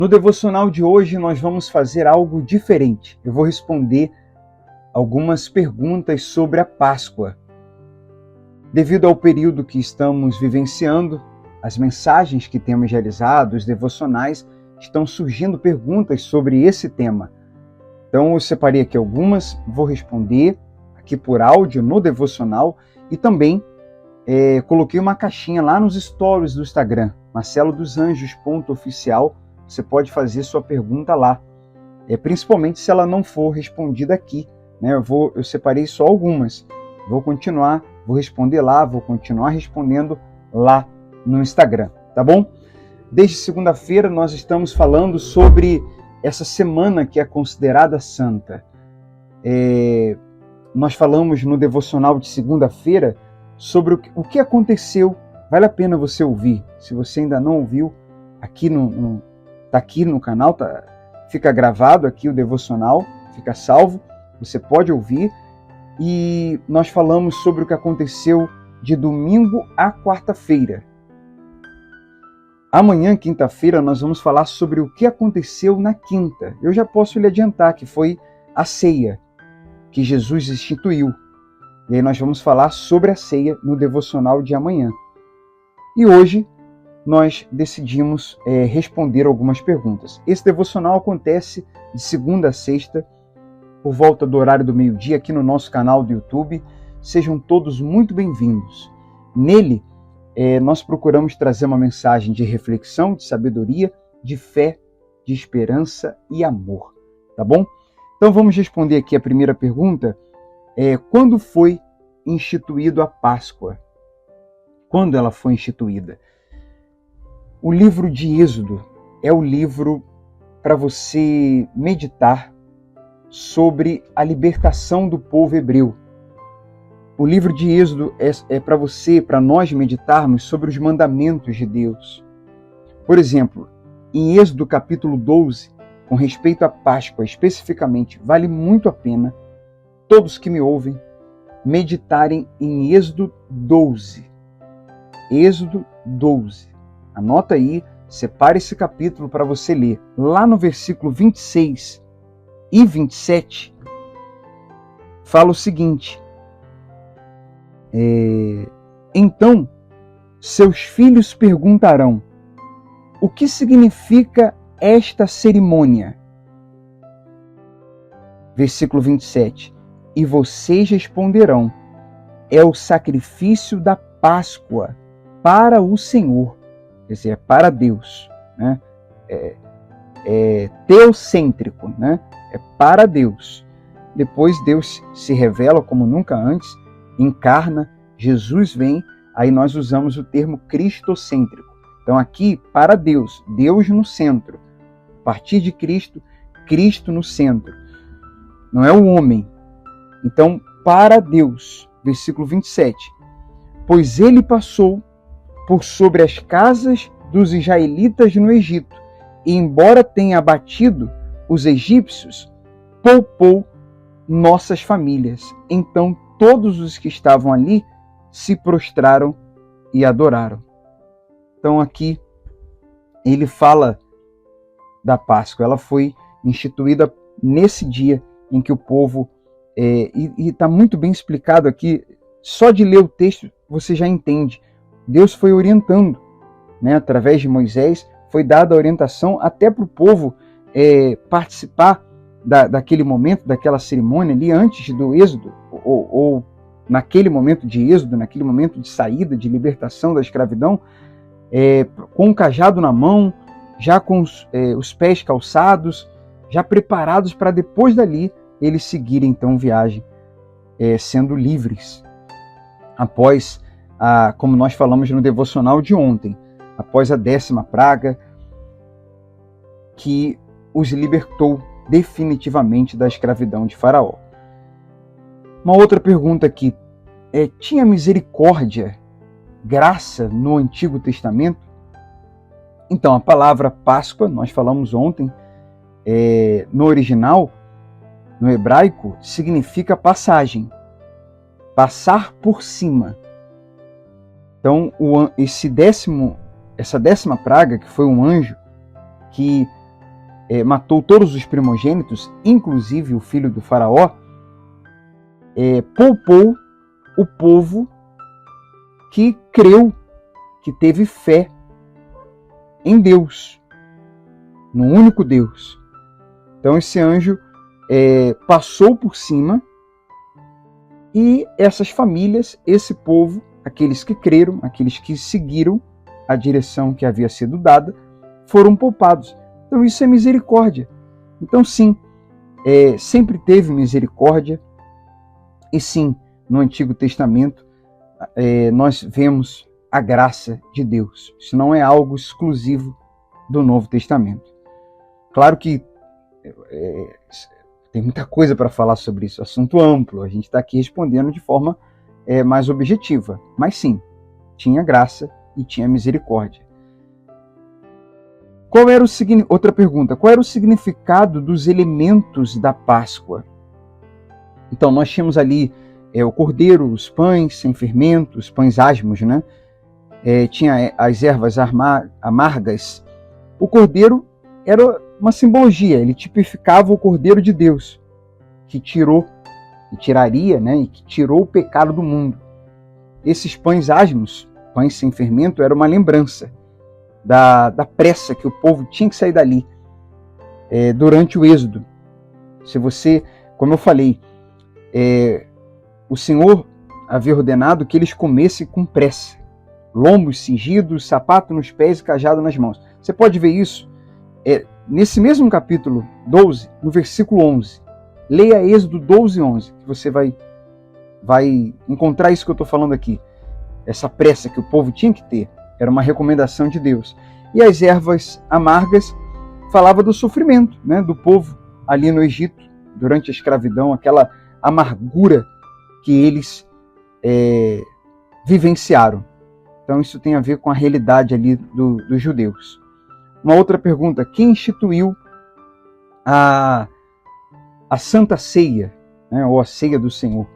No devocional de hoje nós vamos fazer algo diferente. Eu vou responder algumas perguntas sobre a Páscoa. Devido ao período que estamos vivenciando, as mensagens que temos realizado, os devocionais, estão surgindo perguntas sobre esse tema. Então eu separei aqui algumas, vou responder aqui por áudio no devocional e também coloquei uma caixinha lá nos stories do Instagram, marcelodosanjos.oficial. Você pode fazer sua pergunta lá, principalmente se ela não for respondida aqui, né? Eu separei só algumas, vou responder lá, vou continuar respondendo lá no Instagram, tá bom? Desde segunda-feira nós estamos falando sobre essa semana que é considerada santa. Nós falamos no devocional de segunda-feira sobre o que aconteceu. Vale a pena você ouvir. Se você ainda não ouviu, tá aqui no canal, fica gravado aqui o devocional, fica salvo, você pode ouvir. E nós falamos sobre o que aconteceu de domingo a quarta-feira. Amanhã, quinta-feira, nós vamos falar sobre o que aconteceu na quinta. Eu já posso lhe adiantar que foi a ceia que Jesus instituiu. E aí nós vamos falar sobre a ceia no devocional de amanhã. E hoje nós decidimos responder algumas perguntas. Esse devocional acontece de segunda a sexta, por volta do horário do meio-dia, aqui no nosso canal do YouTube. Sejam todos muito bem-vindos. Nele, nós procuramos trazer uma mensagem de reflexão, de sabedoria, de fé, de esperança e amor. Tá bom? Então vamos responder aqui a primeira pergunta. Quando foi instituído a Páscoa? Quando ela foi instituída? O livro de Êxodo é o livro para você meditar sobre a libertação do povo hebreu. O livro de Êxodo é para nós meditarmos sobre os mandamentos de Deus. Por exemplo, em Êxodo capítulo 12, com respeito à Páscoa especificamente, vale muito a pena todos que me ouvem meditarem em Êxodo 12. Êxodo 12. Anota aí, separe esse capítulo para você ler. Lá no versículo 26 e 27, fala o seguinte: então seus filhos perguntarão: o que significa esta cerimônia? Versículo 27. E vocês responderão: é o sacrifício da Páscoa para o Senhor. Quer dizer, é para Deus, né? É teocêntrico, né? É para Deus. Depois Deus se revela como nunca antes, encarna, Jesus vem, aí nós usamos o termo cristocêntrico. Então aqui, para Deus, Deus no centro. A partir de Cristo, Cristo no centro. Não é o homem. Então, para Deus, versículo 27. Pois ele passou por sobre as casas dos israelitas no Egito, e embora tenha abatido os egípcios, poupou nossas famílias. Então todos os que estavam ali se prostraram e adoraram. Então aqui ele fala da Páscoa. Ela foi instituída nesse dia em que o povo, e está muito bem explicado aqui, só de ler o texto você já entende. Deus foi orientando, né, através de Moisés, foi dada a orientação até para o povo participar daquele momento, daquela cerimônia ali antes do Êxodo, ou naquele momento de Êxodo, naquele momento de saída, de libertação da escravidão, com o cajado na mão, já com os pés calçados, já preparados para depois dali eles seguirem então viagem, sendo livres. Após, como nós falamos no devocional de ontem, após a 10ª praga, que os libertou definitivamente da escravidão de Faraó. Uma outra pergunta aqui: tinha misericórdia, graça no Antigo Testamento? Então, a palavra Páscoa, nós falamos ontem, no original, no hebraico, significa passagem, passar por cima. Então, essa 10ª praga, que foi um anjo que matou todos os primogênitos, inclusive o filho do faraó, poupou o povo que creu, que teve fé em Deus, no único Deus. Então esse anjo passou por cima e essas famílias, esse povo, aqueles que creram, aqueles que seguiram a direção que havia sido dada, foram poupados. Então isso é misericórdia. Então sim, sempre teve misericórdia. E sim, no Antigo Testamento, nós vemos a graça de Deus. Isso não é algo exclusivo do Novo Testamento. Claro que tem muita coisa para falar sobre isso, assunto amplo. A gente está aqui respondendo de forma mais objetiva. Mas sim, tinha graça e tinha misericórdia. Outra pergunta, qual era o significado dos elementos da Páscoa? Então, nós tínhamos ali o cordeiro, os pães sem fermento, os pães asmos, né? Tinha as ervas amargas. O cordeiro era uma simbologia, ele tipificava o Cordeiro de Deus, que tiraria, né? E que tirou o pecado do mundo. Esses pães asmos, pães sem fermento, era uma lembrança da pressa que o povo tinha que sair dali durante o êxodo. Se você, como eu falei, o Senhor havia ordenado que eles comessem com pressa, lombos cingidos, sapato nos pés e cajado nas mãos. Você pode ver isso nesse mesmo capítulo 12, no versículo 11. Leia Êxodo 12, 11, que você vai encontrar isso que eu estou falando aqui. Essa pressa que o povo tinha que ter. Era uma recomendação de Deus. E as ervas amargas falava do sofrimento, né, do povo ali no Egito, durante a escravidão, aquela amargura que eles vivenciaram. Então isso tem a ver com a realidade ali dos judeus. Uma outra pergunta, quem instituiu a Santa Ceia, né, ou a Ceia do Senhor?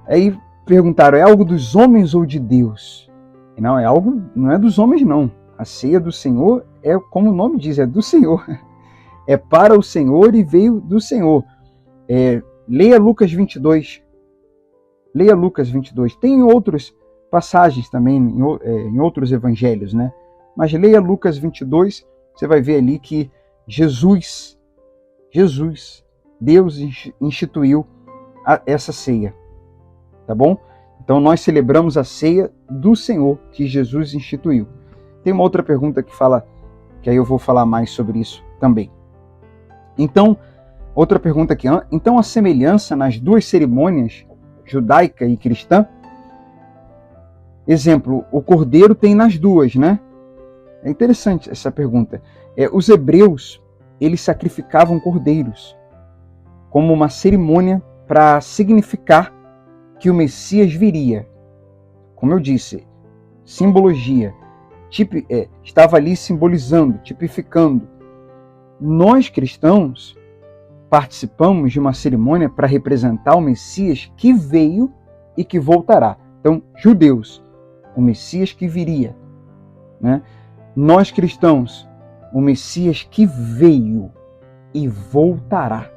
Aí perguntaram, é algo dos homens ou de Deus? Não, não é dos homens não. A ceia do Senhor como o nome diz, é do Senhor. É para o Senhor e veio do Senhor. Leia Lucas 22. Leia Lucas 22. Tem outras passagens também em outros evangelhos, né? Mas leia Lucas 22, você vai ver ali que Deus instituiu essa ceia. Tá bom? Então nós celebramos a ceia do Senhor que Jesus instituiu. Tem uma outra pergunta que aí eu vou falar mais sobre isso também. Então, outra pergunta aqui. Então a semelhança nas duas cerimônias, judaica e cristã? Exemplo, o cordeiro tem nas duas, né? É interessante essa pergunta. Os hebreus, eles sacrificavam cordeiros como uma cerimônia para significar que o Messias viria. Como eu disse, simbologia. Estava ali simbolizando, tipificando. Nós cristãos participamos de uma cerimônia para representar o Messias que veio e que voltará. Então, judeus, o Messias que viria, né? Nós cristãos, o Messias que veio e voltará.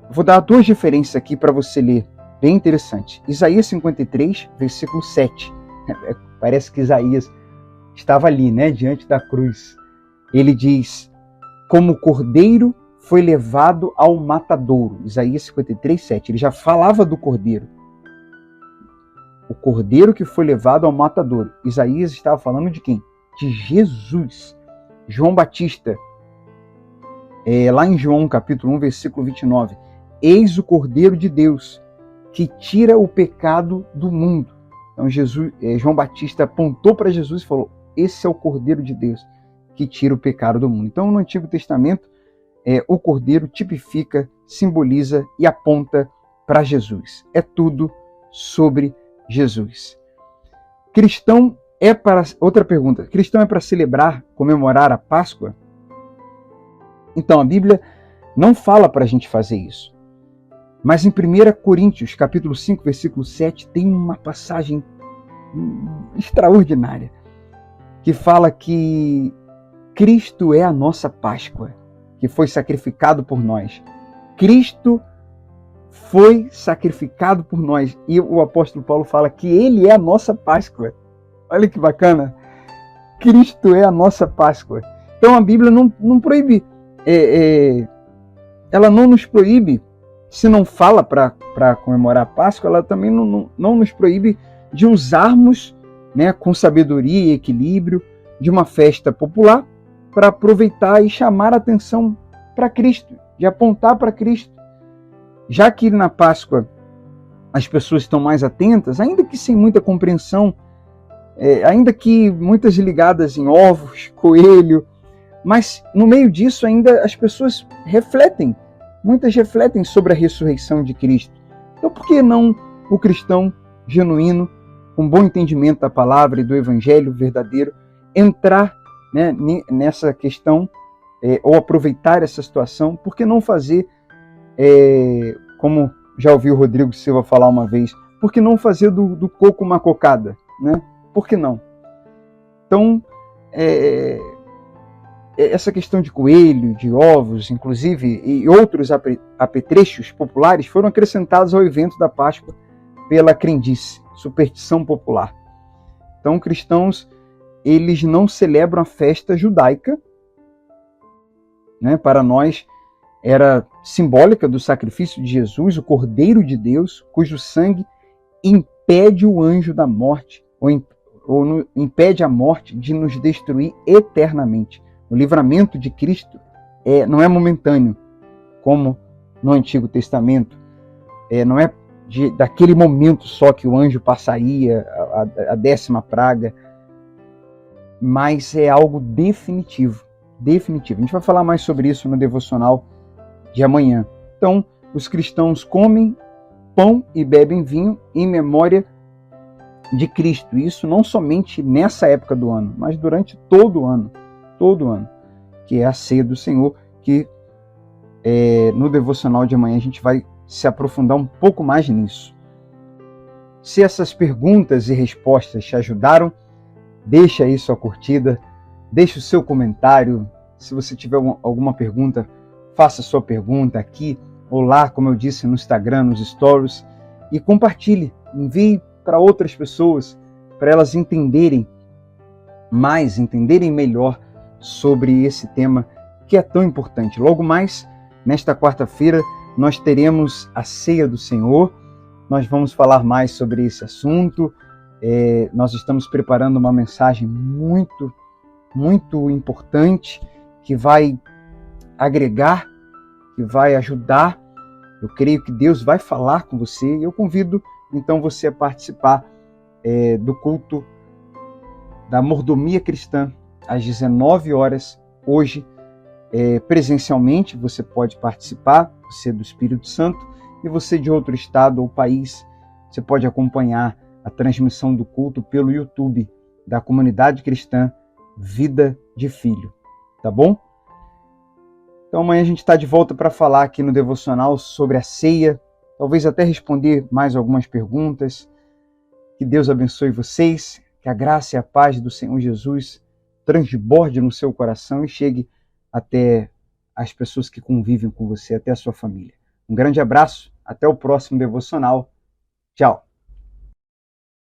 Vou dar duas referências aqui para você ler, bem interessante. Isaías 53, versículo 7. Parece que Isaías estava ali, né, diante da cruz. Ele diz, como o cordeiro foi levado ao matadouro. Isaías 53, 7. Ele já falava do cordeiro. O cordeiro que foi levado ao matadouro. Isaías estava falando de quem? De Jesus. João Batista, lá em João capítulo 1, versículo 29. Eis o Cordeiro de Deus, que tira o pecado do mundo. Então João Batista apontou para Jesus e falou, esse é o Cordeiro de Deus, que tira o pecado do mundo. Então no Antigo Testamento, o Cordeiro tipifica, simboliza e aponta para Jesus. É tudo sobre Jesus. Cristão outra pergunta, cristão é para celebrar, comemorar a Páscoa? Então a Bíblia não fala para a gente fazer isso. Mas em 1 Coríntios, capítulo 5, versículo 7, tem uma passagem extraordinária. que fala que Cristo é a nossa Páscoa, que foi sacrificado por nós. Cristo foi sacrificado por nós. E o apóstolo Paulo fala que ele é a nossa Páscoa. Olha que bacana. Cristo é a nossa Páscoa. Então a Bíblia não proíbe, ela não nos proíbe, se não fala para comemorar a Páscoa, ela também não nos proíbe de usarmos, né, com sabedoria e equilíbrio, de uma festa popular para aproveitar e chamar a atenção para Cristo, de apontar para Cristo. Já que na Páscoa as pessoas estão mais atentas, ainda que sem muita compreensão, ainda que muitas ligadas em ovos, coelho, mas no meio disso ainda as pessoas refletem, muitas refletem sobre a ressurreição de Cristo. Então por que não o cristão genuíno, com bom entendimento da palavra e do evangelho verdadeiro, entrar, né, nessa questão, ou aproveitar essa situação? Por que não fazer, como já ouvi o Rodrigo Silva falar uma vez, por que não fazer do coco uma cocada, né? Por que não? Então, essa questão de coelho, de ovos, inclusive, e outros apetrechos populares foram acrescentados ao evento da Páscoa pela crendice, superstição popular. Então, cristãos, eles não celebram a festa judaica, né? Para nós, era simbólica do sacrifício de Jesus, o Cordeiro de Deus, cujo sangue impede o anjo da morte, ou impede a morte de nos destruir eternamente. O livramento de Cristo não é momentâneo, como no Antigo Testamento. Não é daquele momento só que o anjo passaria a 10ª praga, mas é algo definitivo. Definitivo. A gente vai falar mais sobre isso no devocional de amanhã. Então, os cristãos comem pão e bebem vinho em memória de Cristo. Isso não somente nessa época do ano, mas durante todo o ano, que é a ceia do Senhor, que no devocional de amanhã a gente vai se aprofundar um pouco mais nisso. Se essas perguntas e respostas te ajudaram, deixa aí sua curtida, deixa o seu comentário. Se você tiver alguma pergunta, faça sua pergunta aqui ou lá, como eu disse, no Instagram, nos stories, e compartilhe, envie para outras pessoas, para elas entenderem melhor sobre esse tema que é tão importante. Logo mais, nesta quarta-feira, nós teremos a Ceia do Senhor. Nós vamos falar mais sobre esse assunto. Nós estamos preparando uma mensagem muito, muito importante, que vai agregar, que vai ajudar. Eu creio que Deus vai falar com você. Eu convido, então, você a participar do culto da Mordomia Cristã, às 19 horas, hoje, presencialmente. Você pode participar, você do Espírito Santo, e você de outro estado ou país, você pode acompanhar a transmissão do culto pelo YouTube da Comunidade Cristã Vida de Filho, tá bom? Então amanhã a gente está de volta para falar aqui no devocional sobre a ceia, talvez até responder mais algumas perguntas. Que Deus abençoe vocês, que a graça e a paz do Senhor Jesus transborde no seu coração e chegue até as pessoas que convivem com você, até a sua família. Um grande abraço, até o próximo devocional. Tchau!